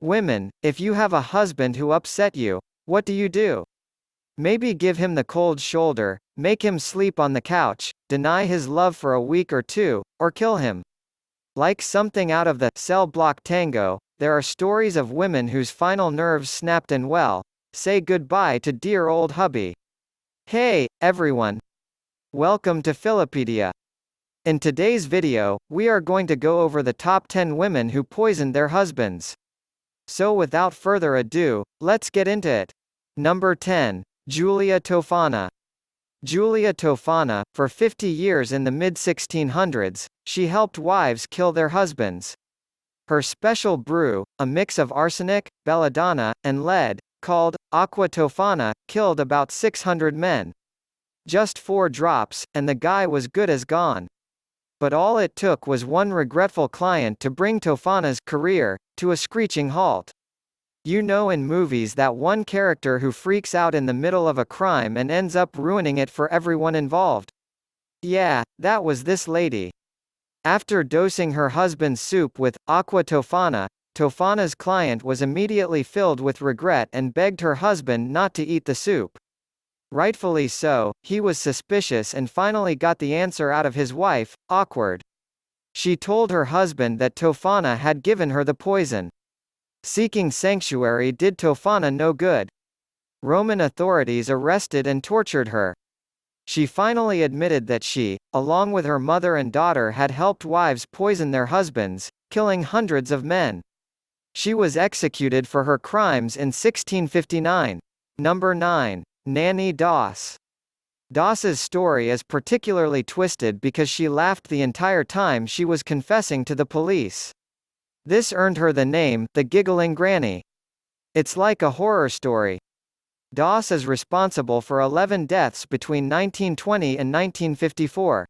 Women, if you have a husband who upset you, what do you do? Maybe give him the cold shoulder, make him sleep on the couch, deny his love for a week or two, or kill him. Like something out of the Cell Block Tango, there are stories of women whose final nerves snapped and well, say goodbye to Dear Old Hubby. Hey, everyone. Welcome to Fillapedia. In today's video, we are going to go over the top 10 women who poisoned their husbands. So without further ado, let's get into it. Number 10. Giulia Tofana. Giulia Tofana, for 50 years in the mid-1600s, she helped wives kill their husbands. Her special brew, a mix of arsenic, belladonna, and lead, called aqua tofana, killed about 600 men. Just 4 drops, and the guy was good as gone. But all it took was one regretful client to bring Tofana's career to a screeching halt. You know, in movies, that one character who freaks out in the middle of a crime and ends up ruining it for everyone involved. Yeah, that was this lady. After dosing her husband's soup with aqua tofana, Tofana's client was immediately filled with regret and begged her husband not to eat the soup. Rightfully so, he was suspicious and finally got the answer out of his wife, awkward. She told her husband that Tofana had given her the poison. Seeking sanctuary did Tofana no good. Roman authorities arrested and tortured her. She finally admitted that she, along with her mother and daughter, had helped wives poison their husbands, killing hundreds of men. She was executed for her crimes in 1659. Number 9. Nanny Doss. Doss's story is particularly twisted because she laughed the entire time she was confessing to the police. This earned her the name, the Giggling Granny. It's like a horror story. Doss is responsible for 11 deaths between 1920 and 1954.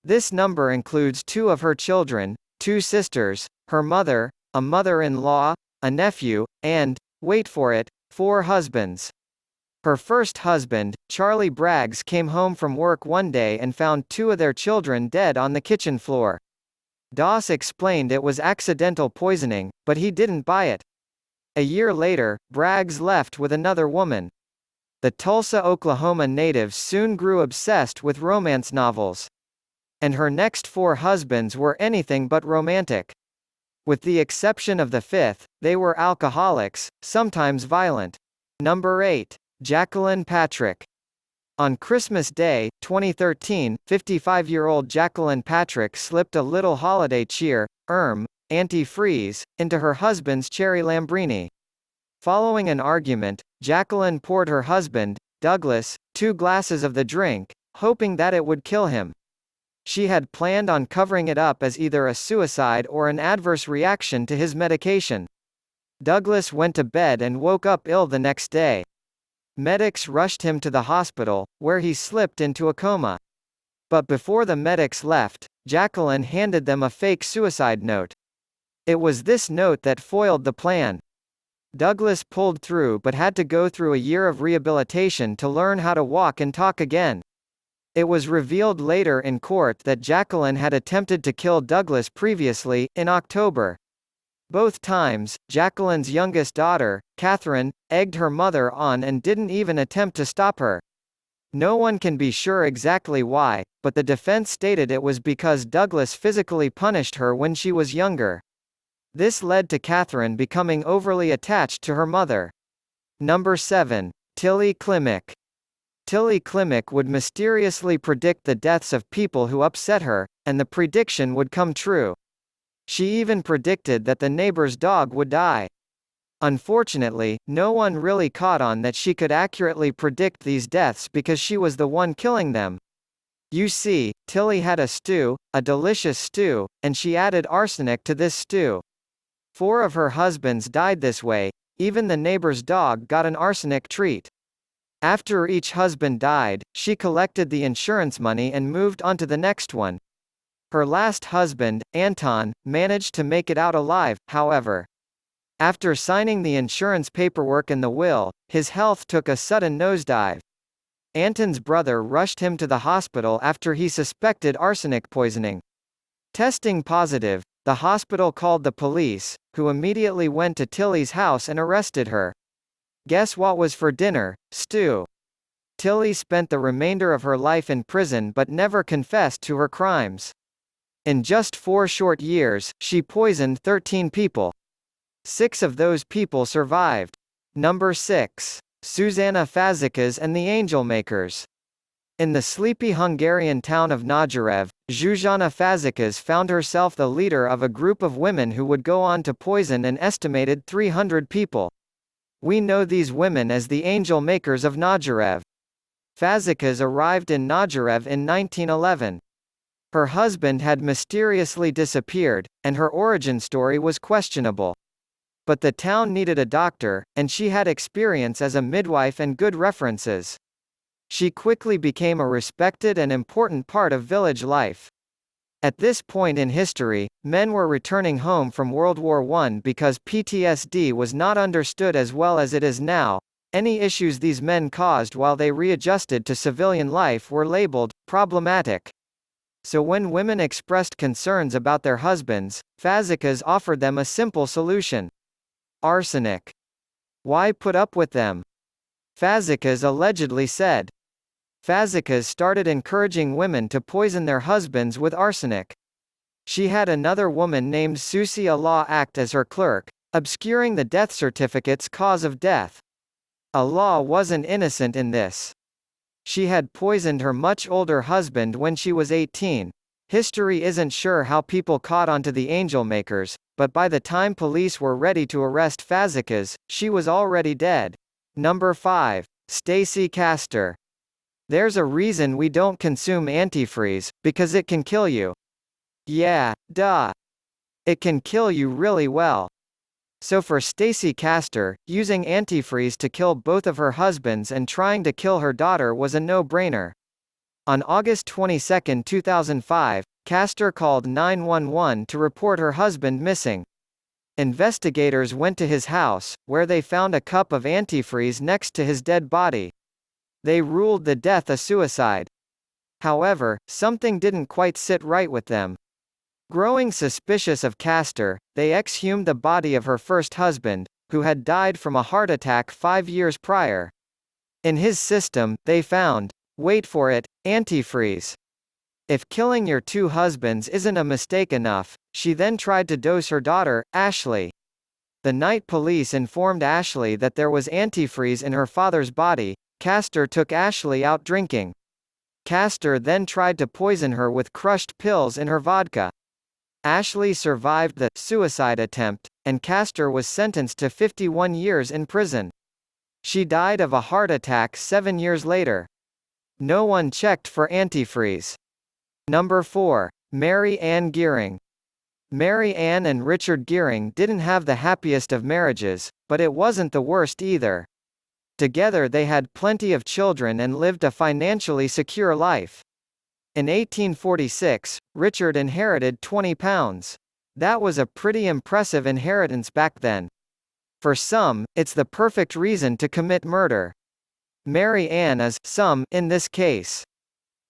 This number includes 2 of her children, 2 sisters, her mother, a mother-in-law, a nephew, and, wait for it, 4 husbands. Her first husband, Charlie Braggs, came home from work one day and found 2 of their children dead on the kitchen floor. Doss explained it was accidental poisoning, but he didn't buy it. A year later, Braggs left with another woman. The Tulsa, Oklahoma native soon grew obsessed with romance novels. And her next 4 husbands were anything but romantic. With the exception of the 5th, they were alcoholics, sometimes violent. Number 8. Jacqueline Patrick. On Christmas Day, 2013, 55-year-old Jacqueline Patrick slipped a little holiday cheer, antifreeze, into her husband's cherry Lambrini. Following an argument, Jacqueline poured her husband, Douglas, 2 glasses of the drink, hoping that it would kill him. She had planned on covering it up as either a suicide or an adverse reaction to his medication. Douglas went to bed and woke up ill the next day. Medics rushed him to the hospital, where he slipped into a coma. But before the medics left, Jacqueline handed them a fake suicide note. It was this note that foiled the plan. Douglas pulled through but had to go through a year of rehabilitation to learn how to walk and talk again. It was revealed later in court that Jacqueline had attempted to kill Douglas previously, in October. Both times, Jacqueline's youngest daughter, Catherine, egged her mother on and didn't even attempt to stop her. No one can be sure exactly why, but the defense stated it was because Douglas physically punished her when she was younger. This led to Catherine becoming overly attached to her mother. Number 7. Tilly Klimek. Tilly Klimek would mysteriously predict the deaths of people who upset her, and the prediction would come true. She even predicted that the neighbor's dog would die. Unfortunately, no one really caught on that she could accurately predict these deaths because she was the one killing them. You see, Tilly had a stew, a delicious stew, and she added arsenic to this stew. 4 of her husbands died this way. Even the neighbor's dog got an arsenic treat. After each husband died, she collected the insurance money and moved on to the next one. Her last husband, Anton, managed to make it out alive, however. After signing the insurance paperwork and the will, his health took a sudden nosedive. Anton's brother rushed him to the hospital after he suspected arsenic poisoning. Testing positive, The hospital called the police, who immediately went to Tilly's house and arrested her. Guess what was for dinner? Stew. Tilly spent the remainder of her life in prison but never confessed to her crimes. In just 4 short years, she poisoned 13 people. 6 of those people survived. Number 6. Zsuzsanna Fazekas and the Angel Makers. In the sleepy Hungarian town of Nagyrev, Zsuzsanna Fazekas found herself the leader of a group of women who would go on to poison an estimated 300 people. We know these women as the Angel Makers of Nagyrev. Fazekas arrived in Nagyrev in 1911. Her husband had mysteriously disappeared, and her origin story was questionable. But the town needed a doctor, and she had experience as a midwife and good references. She quickly became a respected and important part of village life. At this point in history, men were returning home from World War I because PTSD was not understood as well as it is now. Any issues these men caused while they readjusted to civilian life were labeled problematic. So when women expressed concerns about their husbands, Fazekas offered them a simple solution. Arsenic. Why put up with them? Fazekas allegedly said. Fazekas started encouraging women to poison their husbands with arsenic. She had another woman named Susie Allah act as her clerk, obscuring the death certificate's cause of death. Allah wasn't innocent in this. She had poisoned her much older husband when she was 18. History isn't sure how people caught onto the Angel Makers, but by the time police were ready to arrest Fazekas, she was already dead. Number 5. Stacy Castor. There's a reason we don't consume antifreeze, because it can kill you. Yeah, duh. It can kill you really well. So for Stacy Castor, using antifreeze to kill both of her husbands and trying to kill her daughter was a no-brainer. On August 22, 2005, Castor called 911 to report her husband missing. Investigators went to his house, where they found a cup of antifreeze next to his dead body. They ruled the death a suicide. However, something didn't quite sit right with them. Growing suspicious of Castor, they exhumed the body of her first husband, who had died from a heart attack 5 years prior. In his system, they found, wait for it, antifreeze. If killing your 2 husbands isn't a mistake enough, she then tried to dose her daughter, Ashley. The night police informed Ashley that there was antifreeze in her father's body, Castor took Ashley out drinking. Castor then tried to poison her with crushed pills in her vodka. Ashley survived the suicide attempt, and Castor was sentenced to 51 years in prison. She died of a heart attack 7 years later. No one checked for antifreeze. Number 4. Mary Ann Gearing. Mary Ann and Richard Gearing didn't have the happiest of marriages, but it wasn't the worst either. Together they had plenty of children and lived a financially secure life. In 1846, Richard inherited £20. That was a pretty impressive inheritance back then. For some, it's the perfect reason to commit murder. Mary Ann is some in this case.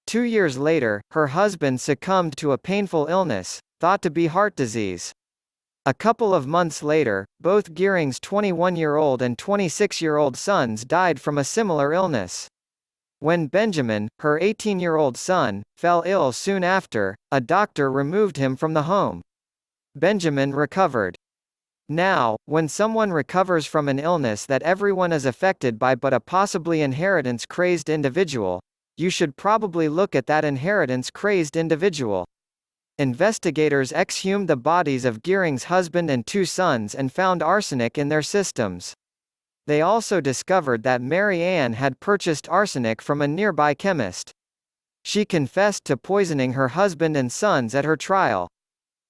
2 years later, her husband succumbed to a painful illness, thought to be heart disease. A couple of months later, both Gearing's 21-year-old and 26-year-old sons died from a similar illness. When Benjamin, her 18-year-old son, fell ill soon after, a doctor removed him from the home. Benjamin recovered. Now, when someone recovers from an illness that everyone is affected by but a possibly inheritance-crazed individual, you should probably look at that inheritance-crazed individual. Investigators exhumed the bodies of Gearing's husband and 2 sons and found arsenic in their systems. They also discovered that Mary Ann had purchased arsenic from a nearby chemist. She confessed to poisoning her husband and sons at her trial.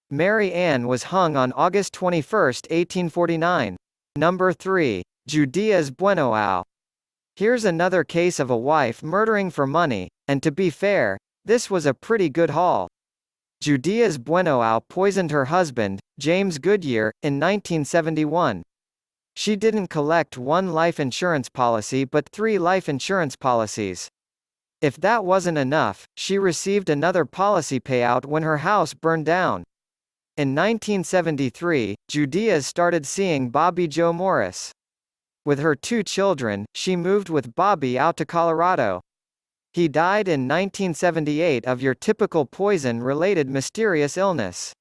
Mary Ann was hung on August 21, 1849. Number 3. Judias Buenoao. Here's another case of a wife murdering for money, and to be fair, this was a pretty good haul. Judias Buenoao poisoned her husband, James Goodyear, in 1971. She didn't collect 1 life insurance policy but 3 life insurance policies. If that wasn't enough, she received another policy payout when her house burned down. In 1973, Judea started seeing Bobby Joe Morris. With her 2 children, she moved with Bobby out to Colorado. He died in 1978 of your typical poison-related mysterious illness.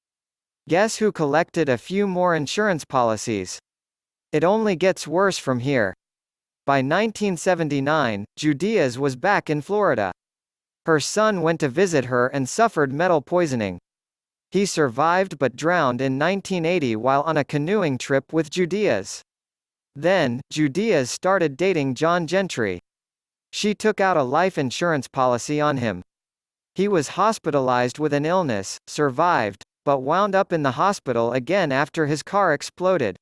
Guess who collected a few more insurance policies? It only gets worse from here. By 1979, Judea's was back in Florida. Her son went to visit her and suffered metal poisoning. He survived but drowned in 1980 while on a canoeing trip with Judea's. Then, Judea's started dating John Gentry. She took out a life insurance policy on him. He was hospitalized with an illness, survived, but wound up in the hospital again after his car exploded.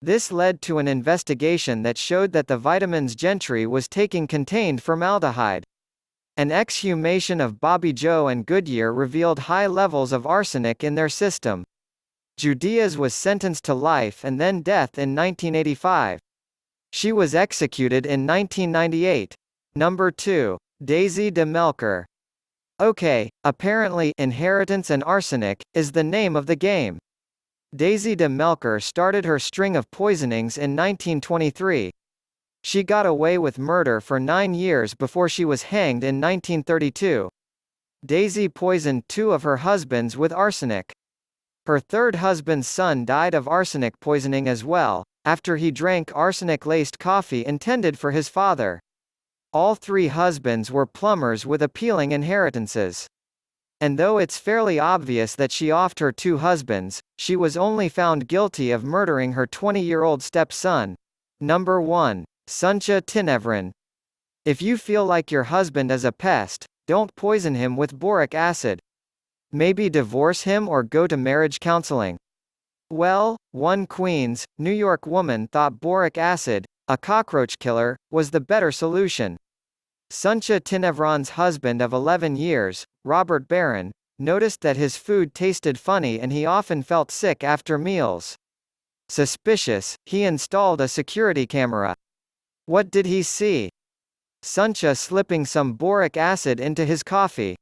This led to an investigation that showed that the vitamins Gentry was taking contained formaldehyde. An exhumation of Bobby Joe and Goodyear revealed high levels of arsenic in their system. Judea's was sentenced to life and then death in 1985. She was executed in 1998. Number 2. Daisy de Melker. Okay, apparently inheritance and arsenic is the name of the game. Daisy de Melker started her string of poisonings in 1923. She got away with murder for 9 years before she was hanged in 1932. Daisy poisoned 2 of her husbands with arsenic. Her 3rd husband's son died of arsenic poisoning as well, after he drank arsenic-laced coffee intended for his father. All 3 husbands were plumbers with appealing inheritances. And though it's fairly obvious that she offed her 2 husbands, she was only found guilty of murdering her 20-year-old stepson. Number 1. Suncha Tinevran. If you feel like your husband is a pest, don't poison him with boric acid. Maybe divorce him or go to marriage counseling. Well, one Queens, New York woman thought boric acid, a cockroach killer, was the better solution. Suncha Tinevran's husband of 11 years, Robert Barron, noticed that his food tasted funny and he often felt sick after meals. Suspicious, he installed a security camera. What did he see? Suncha slipping some boric acid into his coffee.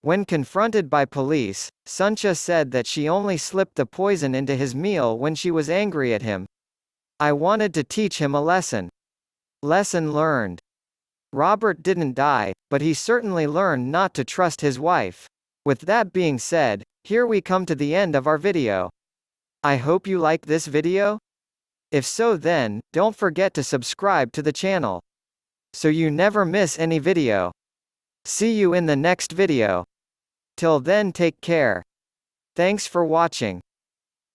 When confronted by police, Suncha said that she only slipped the poison into his meal when she was angry at him. I wanted to teach him a lesson. Lesson learned. Robert didn't die, but he certainly learned not to trust his wife. With that being said, here we come to the end of our video. I hope you like this video. If so, then don't forget to subscribe to the channel, so you never miss any video. See you in the next video. Till then, take care. Thanks for watching.